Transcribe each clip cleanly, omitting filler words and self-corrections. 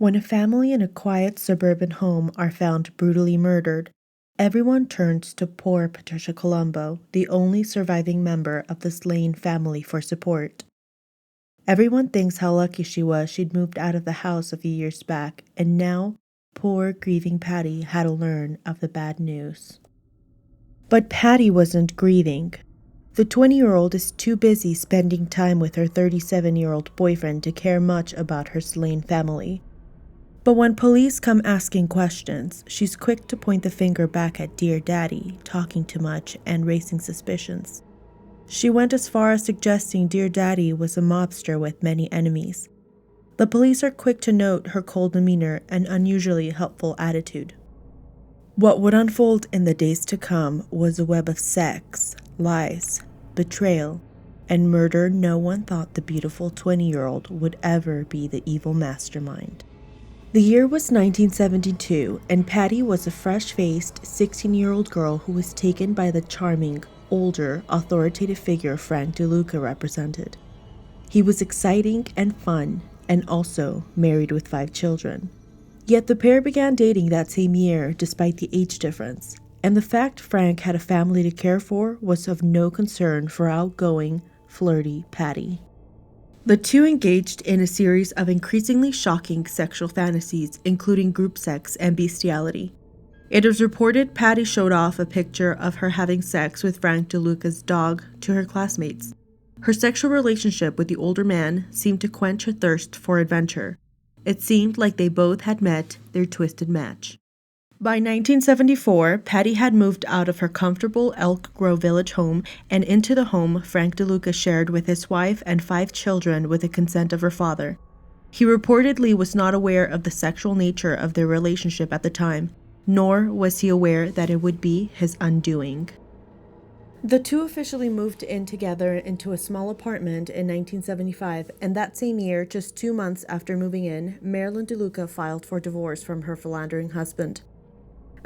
When a family in a quiet suburban home are found brutally murdered, everyone turns to poor Patricia Columbo, the only surviving member of the slain family, for support. Everyone thinks how lucky she was she'd moved out of the house a few years back, and now poor grieving Patty had to learn of the bad news. But Patty wasn't grieving. The 20-year-old is too busy spending time with her 37-year-old boyfriend to care much about her slain family. But when police come asking questions, she's quick to point the finger back at Dear Daddy, talking too much and raising suspicions. She went as far as suggesting Dear Daddy was a mobster with many enemies. The police are quick to note her cold demeanor and unusually helpful attitude. What would unfold in the days to come was a web of sex, lies, betrayal, and murder no one thought the beautiful 20-year-old would ever be the evil mastermind. The year was 1972, and Patty was a fresh-faced 16-year-old girl who was taken by the charming, older, authoritative figure Frank DeLuca represented. He was exciting and fun, and also married with 5 children. Yet the pair began dating that same year despite the age difference, and the fact Frank had a family to care for was of no concern for outgoing, flirty Patty. The two engaged in a series of increasingly shocking sexual fantasies, including group sex and bestiality. It is reported Patty showed off a picture of her having sex with Frank DeLuca's dog to her classmates. Her sexual relationship with the older man seemed to quench her thirst for adventure. It seemed like they both had met their twisted match. By 1974, Patty had moved out of her comfortable Elk Grove Village home and into the home Frank DeLuca shared with his wife and 5 children with the consent of her father. He reportedly was not aware of the sexual nature of their relationship at the time, nor was he aware that it would be his undoing. The two officially moved in together into a small apartment in 1975, and that same year, just 2 months after moving in, Marilyn DeLuca filed for divorce from her philandering husband.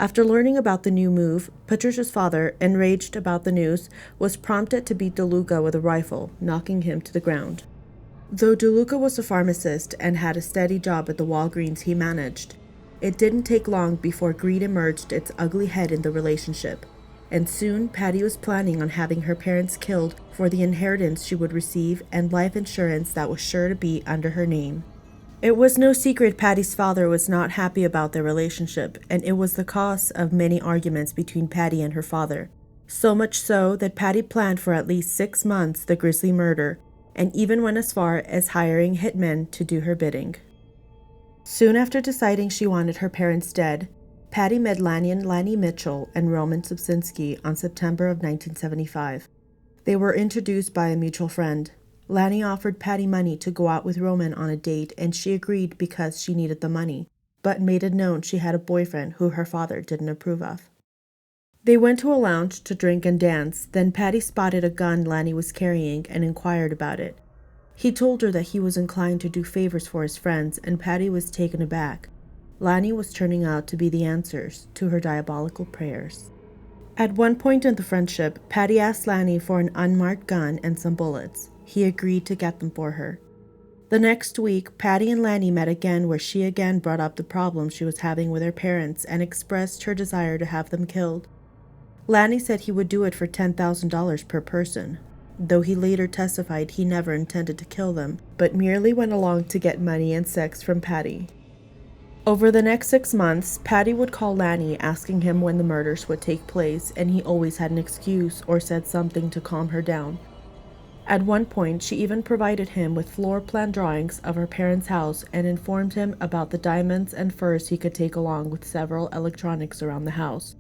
After learning about the new move, Patricia's father, enraged about the news, was prompted to beat DeLuca with a rifle, knocking him to the ground. Though DeLuca was a pharmacist and had a steady job at the Walgreens he managed, it didn't take long before greed emerged its ugly head in the relationship, and soon Patty was planning on having her parents killed for the inheritance she would receive and life insurance that was sure to be under her name. It was no secret Patty's father was not happy about their relationship, and it was the cause of many arguments between Patty and her father. So much so that Patty planned for at least 6 months the grisly murder, and even went as far as hiring hitmen to do her bidding. Soon after deciding she wanted her parents dead, Patty met Lanny Mitchell and Roman Subsinski on September of 1975. They were introduced by a mutual friend. Lanny offered Patty money to go out with Roman on a date, and she agreed because she needed the money, but made it known she had a boyfriend who her father didn't approve of. They went to a lounge to drink and dance, then Patty spotted a gun Lanny was carrying and inquired about it. He told her that he was inclined to do favors for his friends, and Patty was taken aback. Lanny was turning out to be the answers to her diabolical prayers. At one point in the friendship, Patty asked Lanny for an unmarked gun and some bullets. He agreed to get them for her. The next week, Patty and Lanny met again, where she again brought up the problem she was having with her parents and expressed her desire to have them killed. Lanny said he would do it for $10,000 per person, though he later testified he never intended to kill them, but merely went along to get money and sex from Patty. Over the next 6 months, Patty would call Lanny asking him when the murders would take place, and he always had an excuse or said something to calm her down. At one point, she even provided him with floor plan drawings of her parents' house and informed him about the diamonds and furs he could take along with several electronics around the house.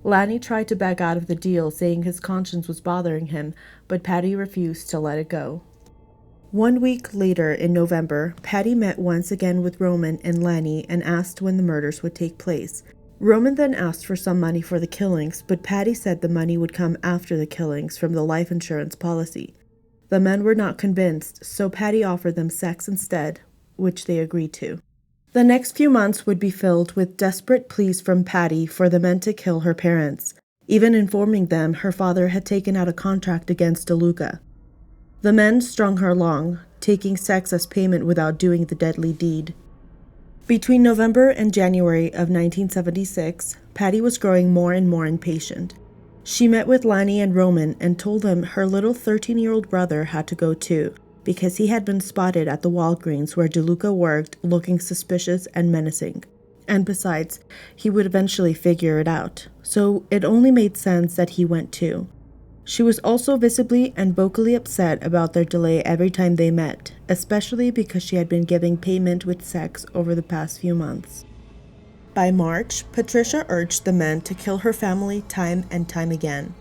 Lanny tried to back out of the deal, saying his conscience was bothering him, but Patty refused to let it go. 1 week later, in November, Patty met once again with Roman and Lanny and asked when the murders would take place. Roman then asked for some money for the killings, but Patty said the money would come after the killings from the life insurance policy. The men were not convinced, so Patty offered them sex instead, which they agreed to. The next few months would be filled with desperate pleas from Patty for the men to kill her parents, even informing them her father had taken out a contract against DeLuca. The men strung her along, taking sex as payment without doing the deadly deed. Between November and January of 1976, Patty was growing more and more impatient. She met with Lanny and Roman and told them her little 13-year-old brother had to go too, because he had been spotted at the Walgreens where DeLuca worked looking suspicious and menacing. And besides, he would eventually figure it out, so it only made sense that he went too. She was also visibly and vocally upset about their delay every time they met, especially because she had been giving payment with sex over the past few months. By March, Patricia urged the men to kill her family time and time again.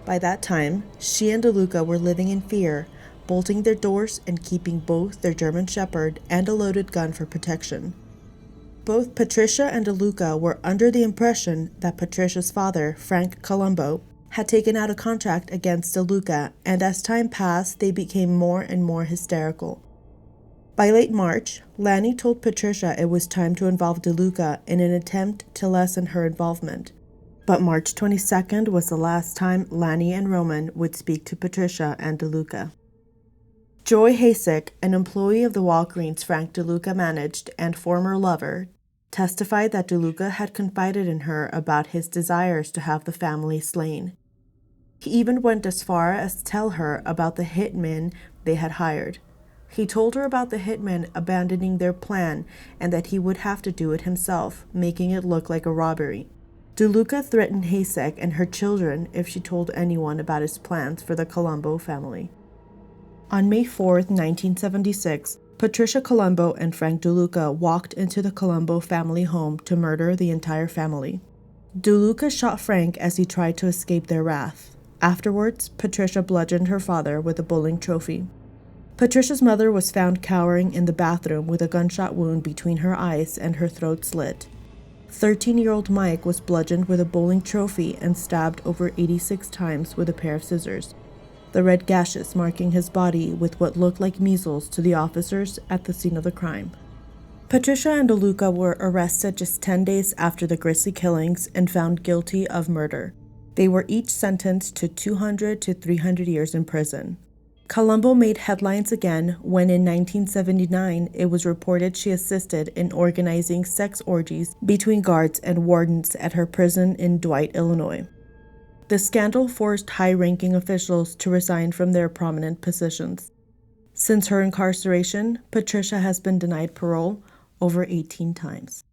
By that time, she and DeLuca were living in fear, bolting their doors and keeping both their German Shepherd and a loaded gun for protection. Both Patricia and DeLuca were under the impression that Patricia's father, Frank Columbo, had taken out a contract against DeLuca, and as time passed, they became more and more hysterical. By late March, Lanny told Patricia it was time to involve DeLuca in an attempt to lessen her involvement. But March 22nd was the last time Lanny and Roman would speak to Patricia and DeLuca. Joy Hasek, an employee of the Walgreens Frank DeLuca managed and former lover, testified that DeLuca had confided in her about his desires to have the family slain. He even went as far as to tell her about the hitmen they had hired. He told her about the hitmen abandoning their plan and that he would have to do it himself, making it look like a robbery. DeLuca threatened Hasek and her children if she told anyone about his plans for the Columbo family. On May 4, 1976, Patricia Columbo and Frank DeLuca walked into the Columbo family home to murder the entire family. DeLuca shot Frank as he tried to escape their wrath. Afterwards, Patricia bludgeoned her father with a bowling trophy. Patricia's mother was found cowering in the bathroom with a gunshot wound between her eyes and her throat slit. 13-year-old Mike was bludgeoned with a bowling trophy and stabbed over 86 times with a pair of scissors, the red gashes marking his body with what looked like measles to the officers at the scene of the crime. Patricia and DeLuca were arrested just 10 days after the grisly killings and found guilty of murder. They were each sentenced to 200 to 300 years in prison. Columbo made headlines again when in 1979 it was reported she assisted in organizing sex orgies between guards and wardens at her prison in Dwight, Illinois. The scandal forced high-ranking officials to resign from their prominent positions. Since her incarceration, Patricia has been denied parole over 18 times.